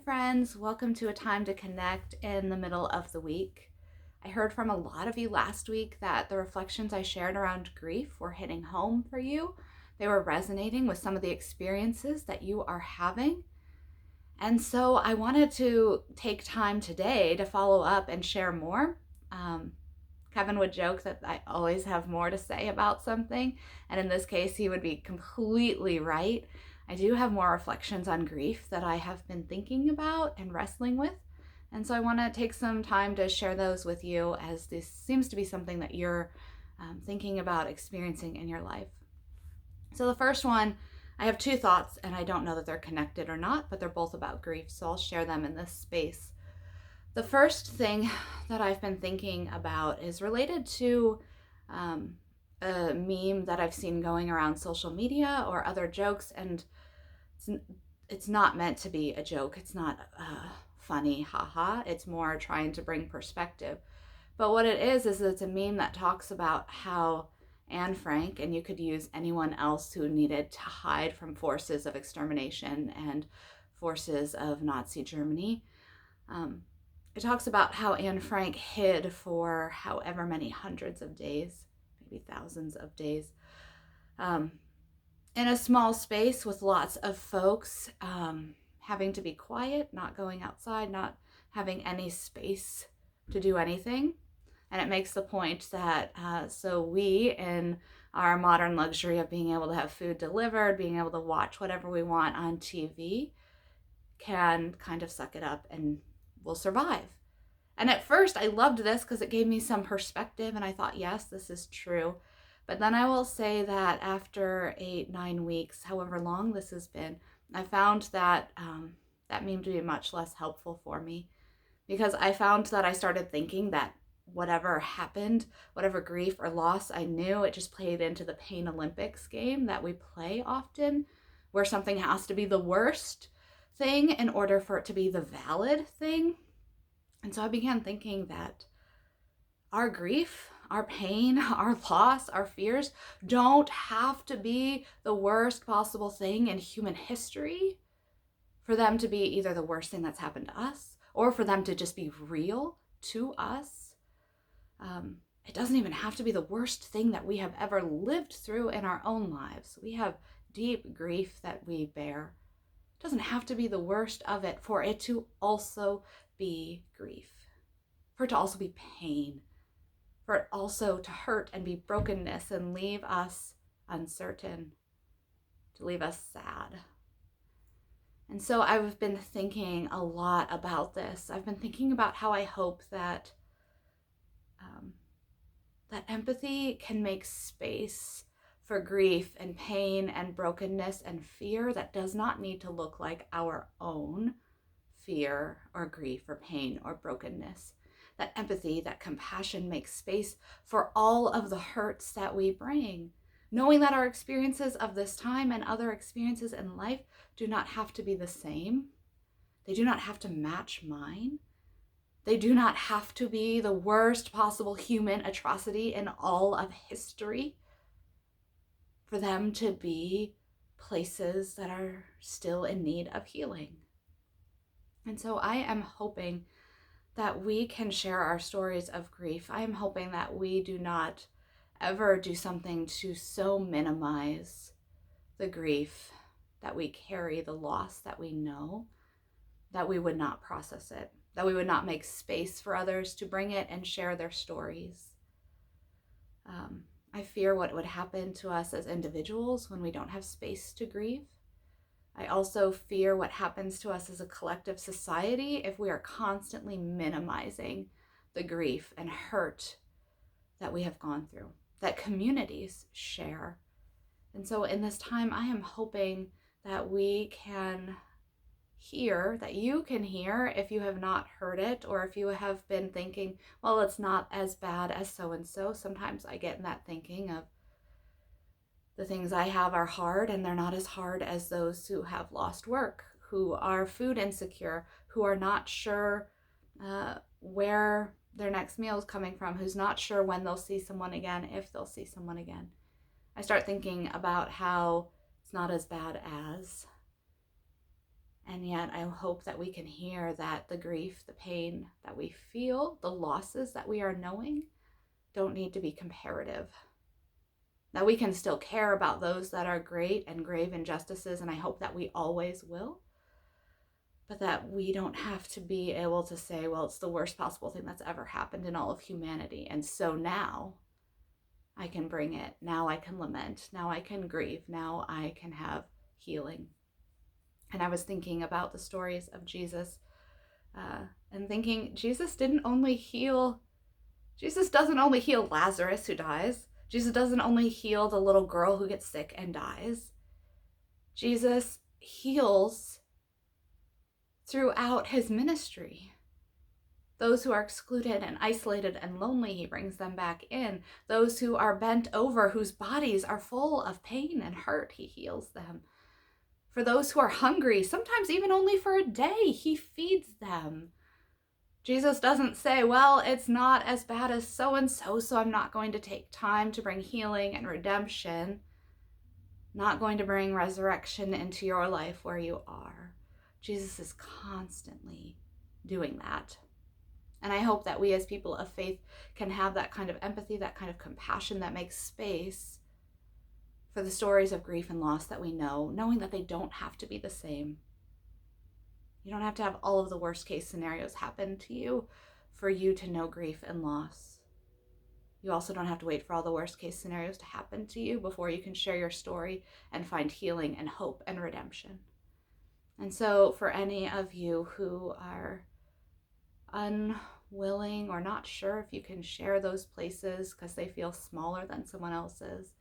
friends. Welcome to a time to connect in the middle of the week. I heard from a lot of you last week that the reflections I shared around grief were hitting home for you. They were resonating with some of the experiences that you are having. And so I wanted to take time today to follow up and share more. Kevin would joke that I always have more to say about something, and in this case, he would be completely right. I do have more reflections on grief that I have been thinking about and wrestling with, and so I want to take some time to share those with you as this seems to be something that you're thinking about experiencing in your life. So the first one, I have two thoughts, and I don't know that they're connected or not, but they're both about grief, so I'll share them in this space. The first thing that I've been thinking about is related to a meme that I've seen going around social media or other jokes, and it's not meant to be a joke. It's not funny, haha. It's more trying to bring perspective. But what it is it's a meme that talks about how Anne Frank, and you could use anyone else who needed to hide from forces of extermination and forces of Nazi Germany. It talks about how Anne Frank hid for however many hundreds of days, maybe thousands of days, in a small space with lots of folks, having to be quiet, not going outside, not having any space to do anything. And it makes the point that so we, in our modern luxury of being able to have food delivered, being able to watch whatever we want on TV, can kind of suck it up and we'll survive. And at first I loved this because it gave me some perspective and I thought, yes, this is true. But then I will say that after 8-9 weeks, however long this has been, I found that that meme to be much less helpful for me, because I found that I started thinking that whatever happened, whatever grief or loss I knew, it just played into the Pain Olympics game that we play often, where something has to be the worst thing in order for it to be the valid thing. And so I began thinking that our grief, our pain, our loss, our fears don't have to be the worst possible thing in human history for them to be either the worst thing that's happened to us or for them to just be real to us. It doesn't even have to be the worst thing that we have ever lived through in our own lives. We have deep grief that we bear. It doesn't have to be the worst of it for it to also be grief, for it to also be pain, for it also to hurt and be brokenness and leave us uncertain, to leave us sad. And so I've been thinking a lot about this. I've been thinking about how I hope that that empathy can make space for grief and pain and brokenness and fear that does not need to look like our own fear or grief or pain or brokenness. That empathy, that compassion makes space for all of the hurts that we bring, knowing that our experiences of this time and other experiences in life do not have to be the same. They do not have to match mine. They do not have to be the worst possible human atrocity in all of history for them to be places that are still in need of healing. And so I am hoping that we can share our stories of grief. I am hoping that we do not ever do something to so minimize the grief that we carry, the loss that we know, that we would not process it, that we would not make space for others to bring it and share their stories. I fear what would happen to us as individuals when we don't have space to grieve. I also fear what happens to us as a collective society if we are constantly minimizing the grief and hurt that we have gone through, that communities share. And so in this time, I am hoping that we can hear, that you can hear if you have not heard it, or if you have been thinking, well, it's not as bad as so-and-so. Sometimes I get in that thinking of the things I have are hard, and they're not as hard as those who have lost work, who are food insecure, who are not sure where their next meal is coming from, who's not sure when they'll see someone again, if they'll see someone again. I start thinking about how it's not as bad as, And yet I hope that we can hear that the grief, the pain that we feel, the losses that we are knowing don't need to be comparative. That we can still care about those that are great and grave injustices, and I hope that we always will. But that we don't have to be able to say, well, it's the worst possible thing that's ever happened in all of humanity. And so now I can bring it. Now I can lament. Now I can grieve. Now I can have healing. And I was thinking about the stories of Jesus and thinking Jesus doesn't only heal Lazarus who dies. Jesus doesn't only heal the little girl who gets sick and dies. Jesus heals throughout his ministry. Those who are excluded and isolated and lonely, he brings them back in. Those who are bent over, whose bodies are full of pain and hurt, he heals them. For those who are hungry, sometimes even only for a day, he feeds them. Jesus doesn't say, well, it's not as bad as so-and-so, so I'm not going to take time to bring healing and redemption, not going to bring resurrection into your life where you are. Jesus is constantly doing that. And I hope that we as people of faith can have that kind of empathy, that kind of compassion that makes space for the stories of grief and loss that we know, knowing that they don't have to be the same. You don't have to have all of the worst case scenarios happen to you for you to know grief and loss. You also don't have to wait for all the worst case scenarios to happen to you before you can share your story and find healing and hope and redemption. And so for any of you who are unwilling or not sure if you can share those places because they feel smaller than someone else's,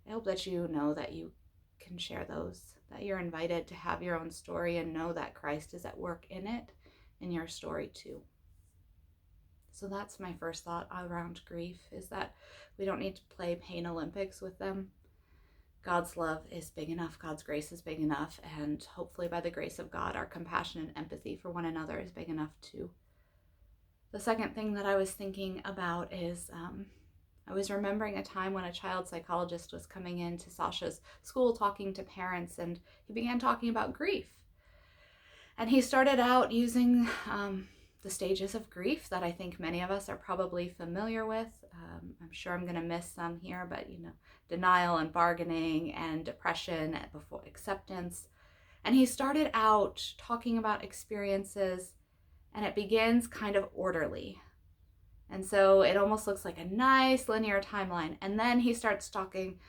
I hope that you know that you can share those, that you're invited to have your own story and know that Christ is at work in it, in your story too. So that's my first thought around grief, is that we don't need to play pain Olympics with them. God's love is big enough, God's grace is big enough, and hopefully by the grace of God, our compassion and empathy for one another is big enough too. The second thing that I was thinking about is I was remembering a time when a child psychologist was coming into Sasha's school talking to parents, and he began talking about grief. And he started out using the stages of grief that I think many of us are probably familiar with. I'm sure I'm going to miss some here, but denial and bargaining and depression before acceptance. And he started out talking about experiences, and it begins kind of orderly. And so it almost looks like a nice linear timeline. And then he starts talking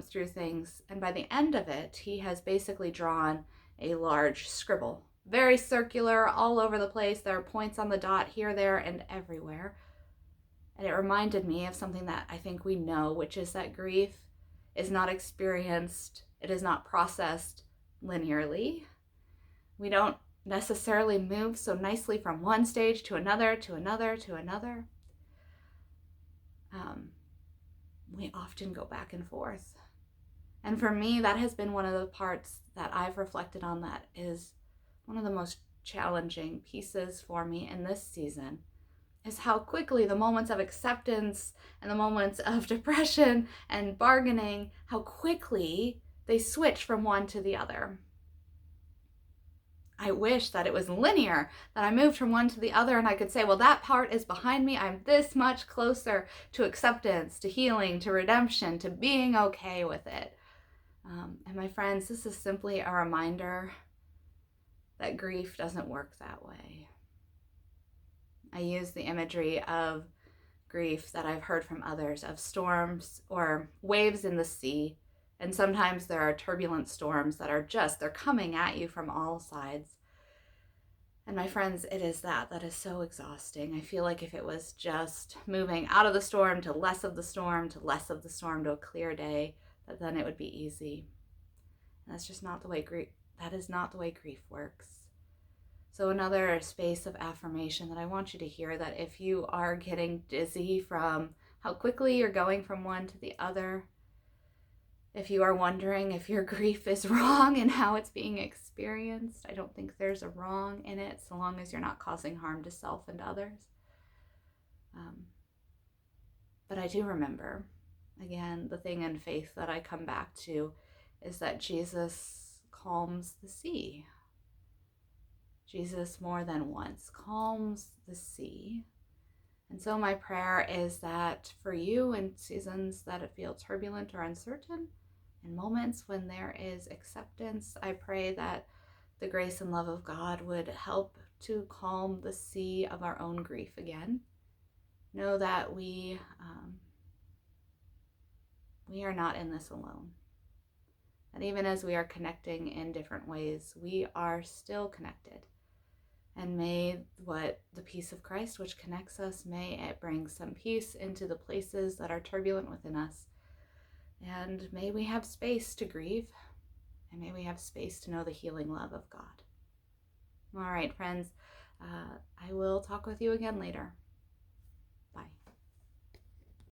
through things. And by the end of it, he has basically drawn a large scribble. Very circular, all over the place. There are points on the dot here, there, and everywhere. And it reminded me of something that I think we know, which is that grief is not experienced, it is not processed linearly. We don't necessarily move so nicely from one stage to another, to another, to another. We often go back and forth. And for me, that has been one of the parts that I've reflected on that is one of the most challenging pieces for me in this season, is how quickly the moments of acceptance and the moments of depression and bargaining, how quickly they switch from one to the other. I wish that it was linear, that I moved from one to the other and I could say, well, that part is behind me. I'm this much closer to acceptance, to healing, to redemption, to being okay with it. And my friends, this is simply a reminder that grief doesn't work that way. I use the imagery of grief that I've heard from others, of storms or waves in the sea. And sometimes there are turbulent storms that are they're coming at you from all sides. And my friends, it is that is so exhausting. I feel like if it was just moving out of the storm to less of the storm, to less of the storm, to a clear day, that then it would be easy. And that's just not the way that is not the way grief works. So another space of affirmation that I want you to hear, that if you are getting dizzy from how quickly you're going from one to the other, if you are wondering if your grief is wrong in how it's being experienced, I don't think there's a wrong in it so long as you're not causing harm to self and others. But I do remember, again, the thing in faith that I come back to is that Jesus calms the sea. Jesus more than once calms the sea. And so my prayer is that for you, in seasons that it feels turbulent or uncertain, in moments when there is acceptance, I pray that the grace and love of God would help to calm the sea of our own grief again. Know that we are not in this alone. And even as we are connecting in different ways, we are still connected. And may what the peace of Christ, which connects us, may it bring some peace into the places that are turbulent within us. And may we have space to grieve, and may we have space to know the healing love of God. All right, friends, I will talk with you again later.